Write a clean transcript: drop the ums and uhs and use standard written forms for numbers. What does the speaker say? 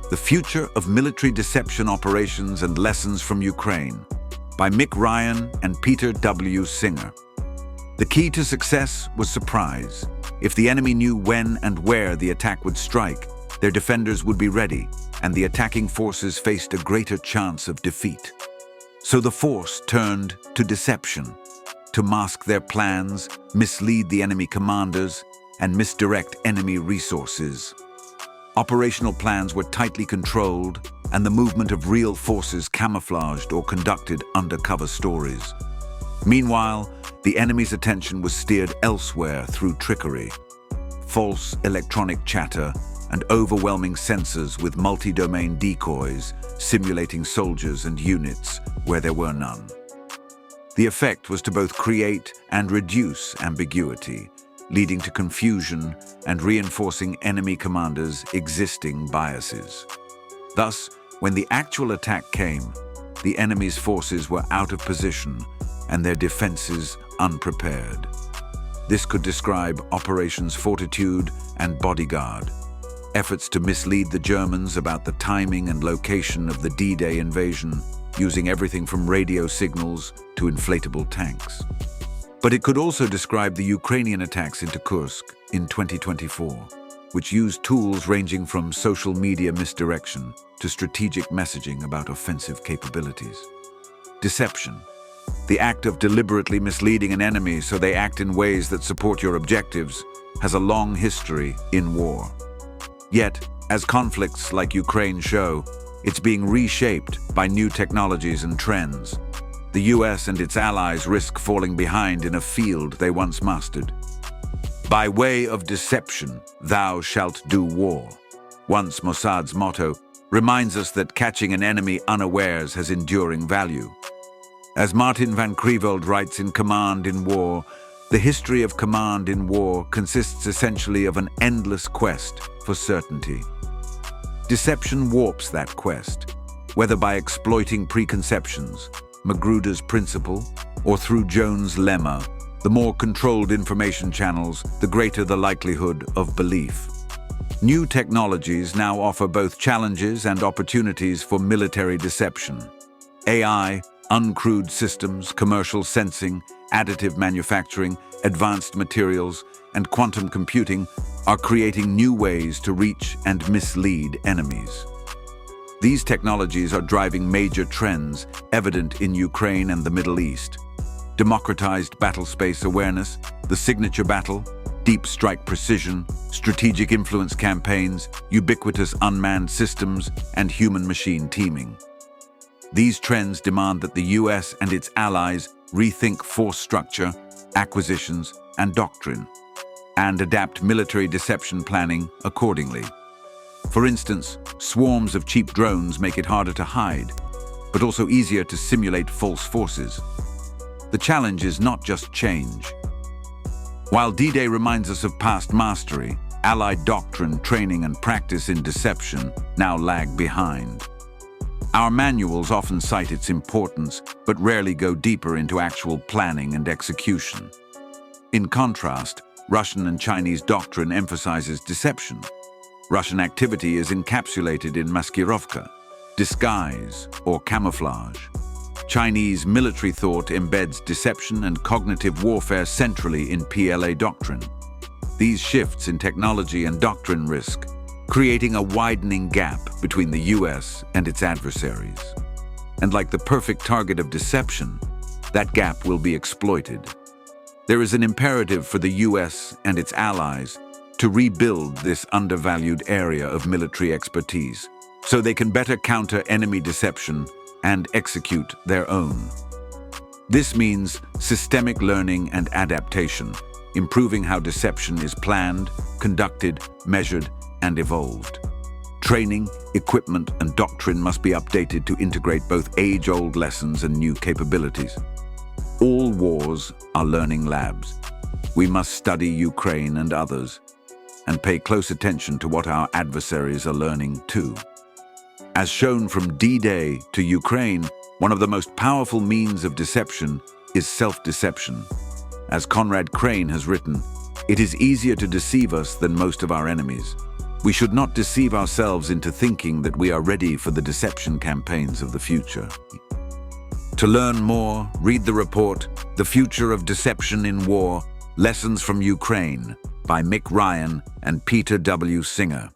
The Future of Military Deception Operations and Lessons from Ukraine by Mick Ryan and Peter W. Singer. The key to success was surprise. If the enemy knew when and where the attack would strike, their defenders would be ready, and the attacking forces faced a greater chance of defeat. So the force turned to deception, to mask their plans, mislead the enemy commanders, and misdirect enemy resources. Operational plans were tightly controlled, and the movement of real forces camouflaged or conducted undercover stories. Meanwhile, the enemy's attention was steered elsewhere through trickery, false electronic chatter, and overwhelming sensors with multi-domain decoys simulating soldiers and units where there were none. The effect was to both create and reduce ambiguity, leading to confusion and reinforcing enemy commanders' existing biases. Thus, when the actual attack came, the enemy's forces were out of position and their defenses unprepared. This could describe Operations Fortitude and Bodyguard, efforts to mislead the Germans about the timing and location of the D-Day invasion, using everything from radio signals to inflatable tanks. But it could also describe the Ukrainian attacks into Kursk in 2024, which used tools ranging from social media misdirection to strategic messaging about offensive capabilities. Deception, the act of deliberately misleading an enemy so they act in ways that support your objectives, has a long history in war. Yet, as conflicts like Ukraine show, it's being reshaped by new technologies and trends. The US and its allies risk falling behind in a field they once mastered. By way of deception, thou shalt do war. Once Mossad's motto reminds us that catching an enemy unawares has enduring value. As Martin van Creveld writes in Command in War, the history of command in war consists essentially of an endless quest for certainty. Deception warps that quest, whether by exploiting preconceptions, Magruder's principle, or through Jones' lemma. The more controlled information channels, the greater the likelihood of belief. New technologies now offer both challenges and opportunities for military deception. AI, uncrewed systems, commercial sensing, additive manufacturing, advanced materials, and quantum computing are creating new ways to reach and mislead enemies. These technologies are driving major trends evident in Ukraine and the Middle East. Democratized battlespace awareness, the signature battle, deep strike precision, strategic influence campaigns, ubiquitous unmanned systems, and human-machine teaming. These trends demand that the US and its allies rethink force structure, acquisitions, and doctrine, and adapt military deception planning accordingly. For instance, swarms of cheap drones make it harder to hide, but also easier to simulate false forces. The challenge is not just change. While D-Day reminds us of past mastery, Allied doctrine, training, and practice in deception now lag behind. Our manuals often cite its importance, but rarely go deeper into actual planning and execution. In contrast, Russian and Chinese doctrine emphasizes deception. Russian activity is encapsulated in maskirovka, disguise, or camouflage. Chinese military thought embeds deception and cognitive warfare centrally in PLA doctrine. These shifts in technology and doctrine risk creating a widening gap between the US and its adversaries. And like the perfect target of deception, that gap will be exploited. There is an imperative for the US and its allies to rebuild this undervalued area of military expertise so they can better counter enemy deception and execute their own. This means systemic learning and adaptation, improving how deception is planned, conducted, measured, and evolved. Training, equipment, and doctrine must be updated to integrate both age-old lessons and new capabilities. All wars are learning labs. We must study Ukraine and others, and pay close attention to what our adversaries are learning too. As shown from D-Day to Ukraine, one of the most powerful means of deception is self-deception. As Conrad Crane has written, it is easier to deceive us than most of our enemies. We should not deceive ourselves into thinking that we are ready for the deception campaigns of the future. To learn more, read the report, The Future of Deception in War, Lessons from Ukraine by Mick Ryan and Peter W. Singer.